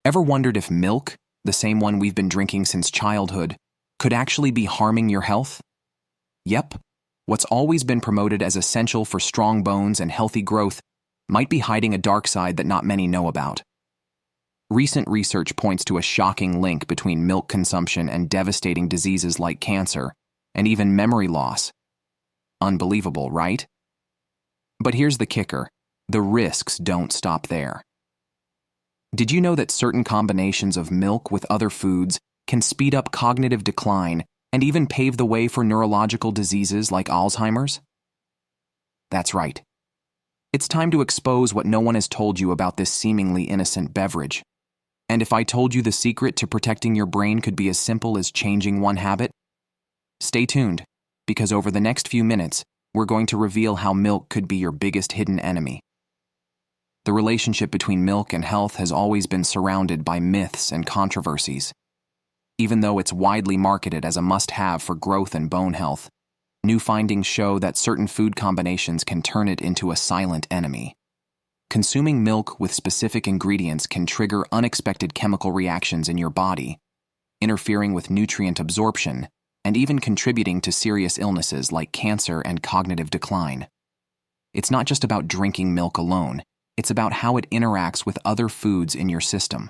Ever wondered if milk, the same one we've been drinking since childhood, could actually be harming your health? Yep, what's always been promoted as essential for strong bones and healthy growth might be hiding a dark side that not many know about. Recent research points to a shocking link between milk consumption and devastating diseases like cancer, and even memory loss. Unbelievable, right? But here's the kicker: the risks don't stop there. Did you know that certain combinations of milk with other foods can speed up cognitive decline and even pave the way for neurological diseases like Alzheimer's? That's right. It's time to expose what no one has told you about this seemingly innocent beverage. And if I told you the secret to protecting your brain could be as simple as changing one habit? Stay tuned, because over the next few minutes, we're going to reveal how milk could be your biggest hidden enemy. The relationship between milk and health has always been surrounded by myths and controversies. Even though it's widely marketed as a must-have for growth and bone health, new findings show that certain food combinations can turn it into a silent enemy. Consuming milk with specific ingredients can trigger unexpected chemical reactions in your body, interfering with nutrient absorption, and even contributing to serious illnesses like cancer and cognitive decline. It's not just about drinking milk alone, it's about how it interacts with other foods in your system.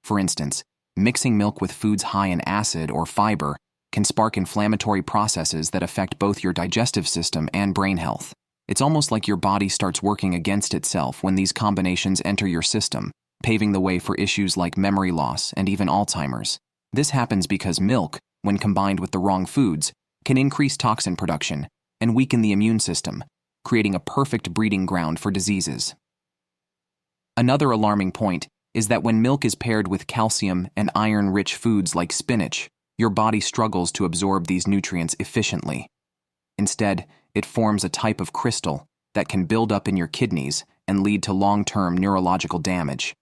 For instance, mixing milk with foods high in acid or fiber can spark inflammatory processes that affect both your digestive system and brain health. It's almost like your body starts working against itself when these combinations enter your system, paving the way for issues like memory loss and even Alzheimer's. This happens because milk, when combined with the wrong foods, can increase toxin production and weaken the immune system, creating a perfect breeding ground for diseases. Another alarming point is that when milk is paired with calcium and iron-rich foods like spinach, your body struggles to absorb these nutrients efficiently. Instead, it forms a type of crystal that can build up in your kidneys and lead to long-term neurological damage.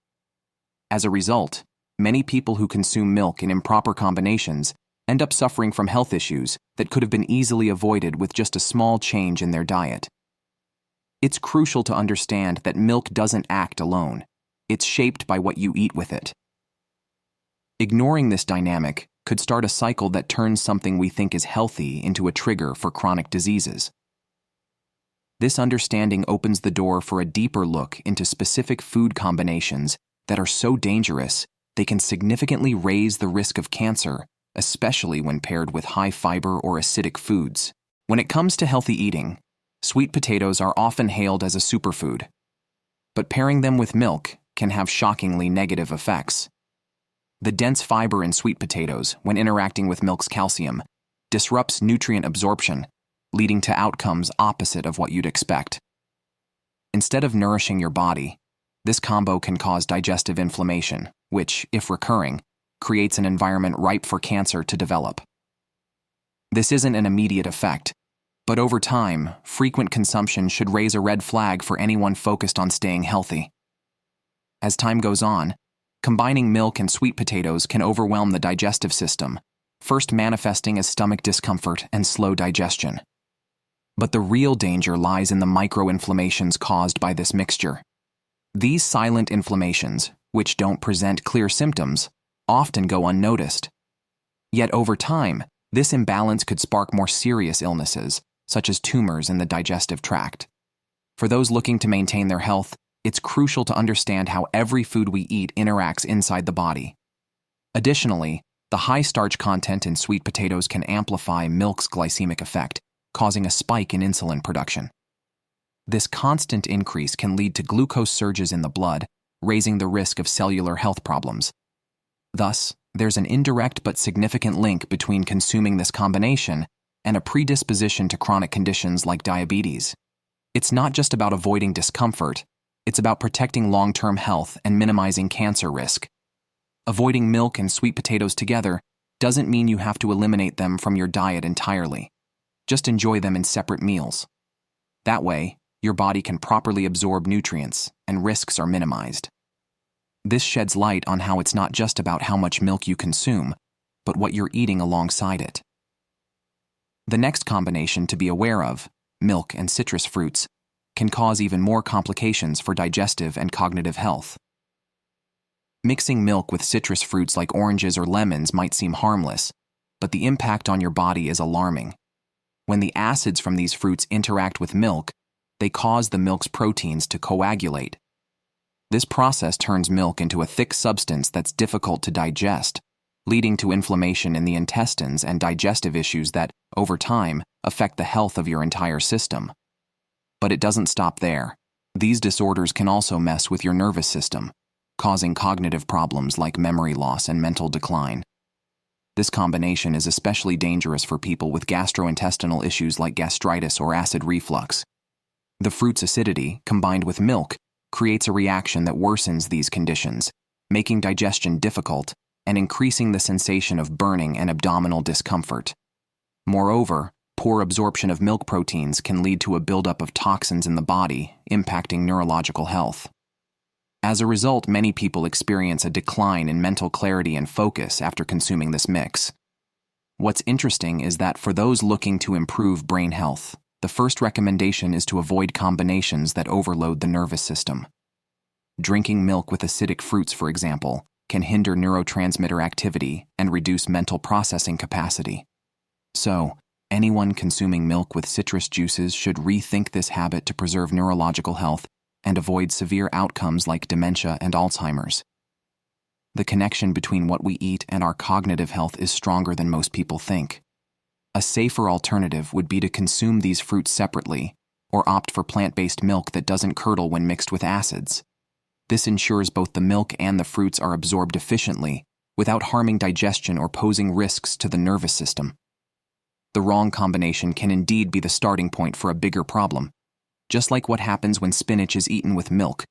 As a result, many people who consume milk in improper combinations end up suffering from health issues that could have been easily avoided with just a small change in their diet. It's crucial to understand that milk doesn't act alone. It's shaped by what you eat with it. Ignoring this dynamic could start a cycle that turns something we think is healthy into a trigger for chronic diseases. This understanding opens the door for a deeper look into specific food combinations that are so dangerous they can significantly raise the risk of cancer, especially when paired with high-fiber or acidic foods. When it comes to healthy eating, sweet potatoes are often hailed as a superfood, but pairing them with milk can have shockingly negative effects. The dense fiber in sweet potatoes, when interacting with milk's calcium, disrupts nutrient absorption, leading to outcomes opposite of what you'd expect. Instead of nourishing your body, this combo can cause digestive inflammation, which, if recurring, creates an environment ripe for cancer to develop. This isn't an immediate effect, but over time, frequent consumption should raise a red flag for anyone focused on staying healthy. As time goes on, combining milk and sweet potatoes can overwhelm the digestive system, first manifesting as stomach discomfort and slow digestion. But the real danger lies in the microinflammations caused by this mixture. These silent inflammations, which don't present clear symptoms, often go unnoticed. Yet over time, this imbalance could spark more serious illnesses, such as tumors in the digestive tract. For those looking to maintain their health, it's crucial to understand how every food we eat interacts inside the body. Additionally, the high starch content in sweet potatoes can amplify milk's glycemic effect, causing a spike in insulin production. This constant increase can lead to glucose surges in the blood, raising the risk of cellular health problems. Thus, there's an indirect but significant link between consuming this combination and a predisposition to chronic conditions like diabetes. It's not just about avoiding discomfort, it's about protecting long-term health and minimizing cancer risk. Avoiding milk and sweet potatoes together doesn't mean you have to eliminate them from your diet entirely. Just enjoy them in separate meals. That way, your body can properly absorb nutrients and risks are minimized. This sheds light on how it's not just about how much milk you consume, but what you're eating alongside it. The next combination to be aware of, milk and citrus fruits, can cause even more complications for digestive and cognitive health. Mixing milk with citrus fruits like oranges or lemons might seem harmless, but the impact on your body is alarming. When the acids from these fruits interact with milk, they cause the milk's proteins to coagulate. This process turns milk into a thick substance that's difficult to digest, leading to inflammation in the intestines and digestive issues that, over time, affect the health of your entire system. But it doesn't stop there. These disorders can also mess with your nervous system, causing cognitive problems like memory loss and mental decline. This combination is especially dangerous for people with gastrointestinal issues like gastritis or acid reflux. The fruit's acidity, combined with milk, creates a reaction that worsens these conditions, making digestion difficult and increasing the sensation of burning and abdominal discomfort. Moreover, poor absorption of milk proteins can lead to a buildup of toxins in the body, impacting neurological health. As a result, many people experience a decline in mental clarity and focus after consuming this mix. What's interesting is that for those looking to improve brain health, the first recommendation is to avoid combinations that overload the nervous system. Drinking milk with acidic fruits, for example, can hinder neurotransmitter activity and reduce mental processing capacity. So, anyone consuming milk with citrus juices should rethink this habit to preserve neurological health and avoid severe outcomes like dementia and Alzheimer's. The connection between what we eat and our cognitive health is stronger than most people think. A safer alternative would be to consume these fruits separately, or opt for plant-based milk that doesn't curdle when mixed with acids. This ensures both the milk and the fruits are absorbed efficiently, without harming digestion or posing risks to the nervous system. The wrong combination can indeed be the starting point for a bigger problem, just like what happens when spinach is eaten with milk,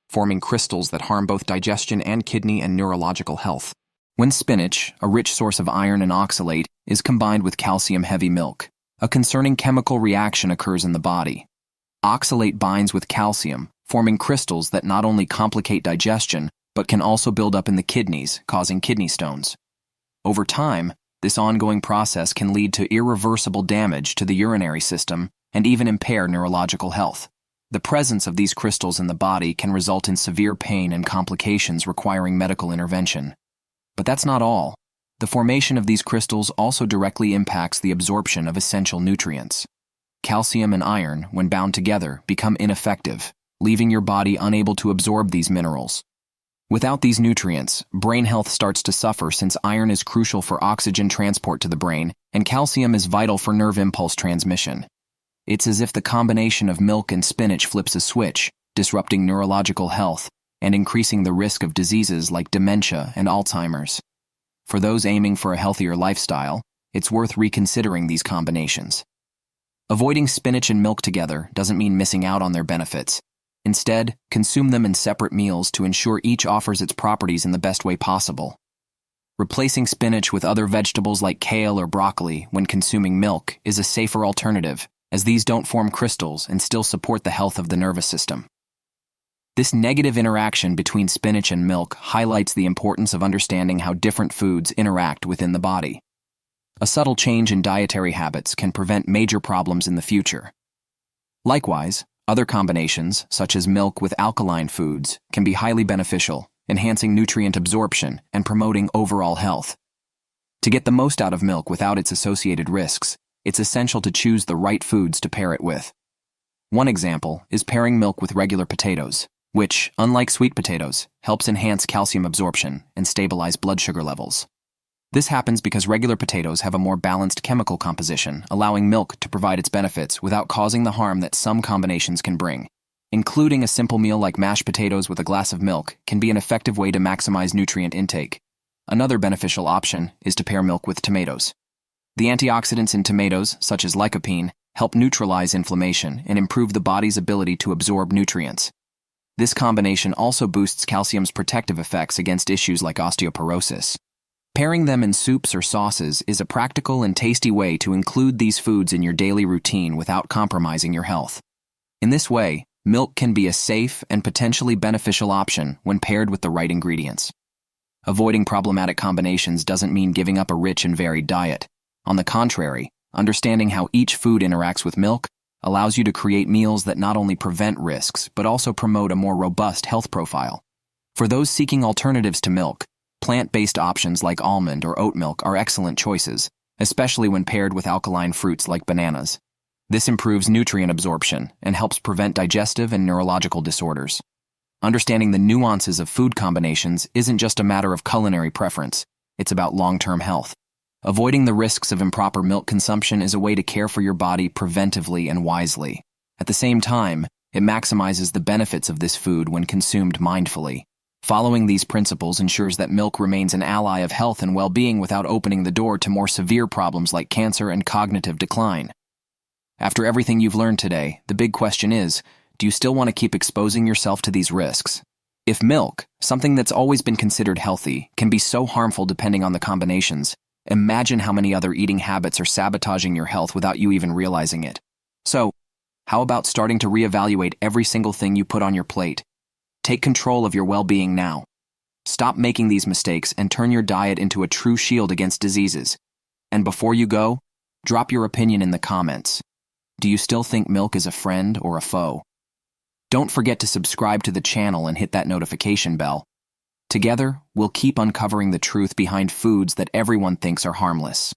forming crystals that harm both digestion and kidney and neurological health. When spinach, a rich source of iron and oxalate, is combined with calcium-heavy milk, a concerning chemical reaction occurs in the body. Oxalate binds with calcium, forming crystals that not only complicate digestion, but can also build up in the kidneys, causing kidney stones. Over time, this ongoing process can lead to irreversible damage to the urinary system and even impair neurological health. The presence of these crystals in the body can result in severe pain and complications requiring medical intervention. But that's not all. The formation of these crystals also directly impacts the absorption of essential nutrients. Calcium and iron, when bound together, become ineffective, leaving your body unable to absorb these minerals. Without these nutrients, brain health starts to suffer since iron is crucial for oxygen transport to the brain, and calcium is vital for nerve impulse transmission. It's as if the combination of milk and spinach flips a switch, disrupting neurological health and increasing the risk of diseases like dementia and Alzheimer's. For those aiming for a healthier lifestyle, it's worth reconsidering these combinations. Avoiding spinach and milk together doesn't mean missing out on their benefits. Instead, consume them in separate meals to ensure each offers its properties in the best way possible. Replacing spinach with other vegetables like kale or broccoli when consuming milk is a safer alternative, as these don't form crystals and still support the health of the nervous system. This negative interaction between spinach and milk highlights the importance of understanding how different foods interact within the body. A subtle change in dietary habits can prevent major problems in the future. Likewise, other combinations, such as milk with alkaline foods, can be highly beneficial, enhancing nutrient absorption and promoting overall health. To get the most out of milk without its associated risks, it's essential to choose the right foods to pair it with. One example is pairing milk with regular potatoes, which, unlike sweet potatoes, helps enhance calcium absorption and stabilize blood sugar levels. This happens because regular potatoes have a more balanced chemical composition, allowing milk to provide its benefits without causing the harm that some combinations can bring. Including a simple meal like mashed potatoes with a glass of milk can be an effective way to maximize nutrient intake. Another beneficial option is to pair milk with tomatoes. The antioxidants in tomatoes, such as lycopene, help neutralize inflammation and improve the body's ability to absorb nutrients. This combination also boosts calcium's protective effects against issues like osteoporosis. Pairing them in soups or sauces is a practical and tasty way to include these foods in your daily routine without compromising your health. In this way, milk can be a safe and potentially beneficial option when paired with the right ingredients. Avoiding problematic combinations doesn't mean giving up a rich and varied diet. On the contrary, understanding how each food interacts with milk allows you to create meals that not only prevent risks, but also promote a more robust health profile. For those seeking alternatives to milk, plant-based options like almond or oat milk are excellent choices, especially when paired with alkaline fruits like bananas. This improves nutrient absorption and helps prevent digestive and neurological disorders. Understanding the nuances of food combinations isn't just a matter of culinary preference, it's about long-term health. Avoiding the risks of improper milk consumption is a way to care for your body preventively and wisely. At the same time, it maximizes the benefits of this food when consumed mindfully. Following these principles ensures that milk remains an ally of health and well-being without opening the door to more severe problems like cancer and cognitive decline. After everything you've learned today, the big question is, do you still want to keep exposing yourself to these risks? If milk, something that's always been considered healthy, can be so harmful depending on the combinations, imagine how many other eating habits are sabotaging your health without you even realizing it. So, how about starting to reevaluate every single thing you put on your plate? Take control of your well-being now. Stop making these mistakes and turn your diet into a true shield against diseases. And before you go, drop your opinion in the comments. Do you still think milk is a friend or a foe? Don't forget to subscribe to the channel and hit that notification bell. Together, we'll keep uncovering the truth behind foods that everyone thinks are harmless.